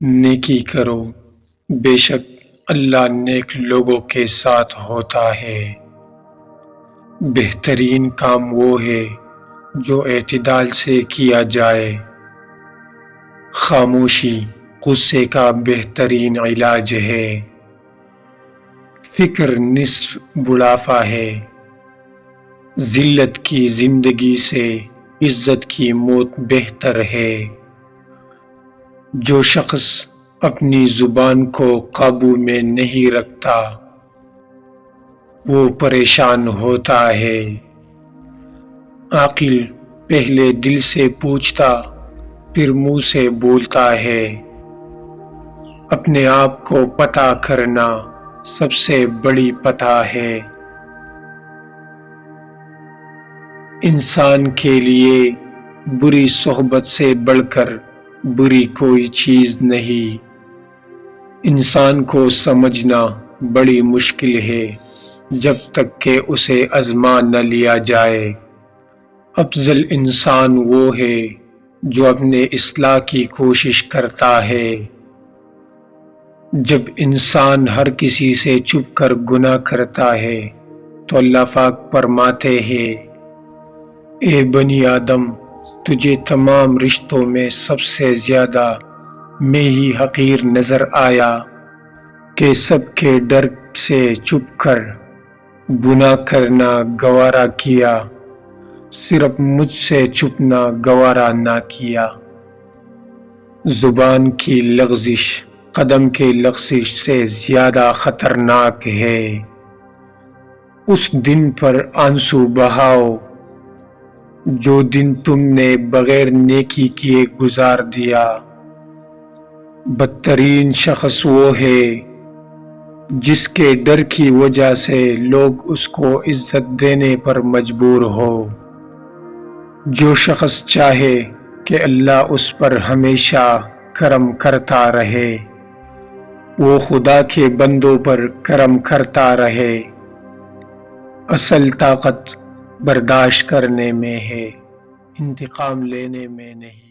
نیکی کرو، بے شک اللہ نیک لوگوں کے ساتھ ہوتا ہے۔ بہترین کام وہ ہے جو اعتدال سے کیا جائے۔ خاموشی غصے کا بہترین علاج ہے۔ فکر نصف بڑھاپا ہے۔ ذلت کی زندگی سے عزت کی موت بہتر ہے۔ جو شخص اپنی زبان کو قابو میں نہیں رکھتا وہ پریشان ہوتا ہے۔ عاقل پہلے دل سے پوچھتا پھر منہ سے بولتا ہے۔ اپنے آپ کو پتہ کرنا سب سے بڑی پتہ ہے۔ انسان کے لیے بری صحبت سے بڑھ کر بری کوئی چیز نہیں۔ انسان کو سمجھنا بڑی مشکل ہے جب تک کہ اسے آزما نہ لیا جائے۔ افضل انسان وہ ہے جو اپنے اصلاح کی کوشش کرتا ہے۔ جب انسان ہر کسی سے چھپ کر گناہ کرتا ہے تو اللہ پاک فرماتے ہیں، اے بنی آدم، تجھے تمام رشتوں میں سب سے زیادہ میں ہی حقیر نظر آیا کہ سب کے ڈر سے چھپ کر گناہ کرنا گوارا کیا، صرف مجھ سے چھپنا گوارا نہ کیا۔ زبان کی لغزش قدم کی لغزش سے زیادہ خطرناک ہے۔ اس دن پر آنسو بہاؤ جو دن تم نے بغیر نیکی کیے گزار دیا۔ بدترین شخص وہ ہے جس کے ڈر کی وجہ سے لوگ اس کو عزت دینے پر مجبور ہو۔ جو شخص چاہے کہ اللہ اس پر ہمیشہ کرم کرتا رہے وہ خدا کے بندوں پر کرم کرتا رہے۔ اصل طاقت برداشت کرنے میں ہے، انتقام لینے میں نہیں۔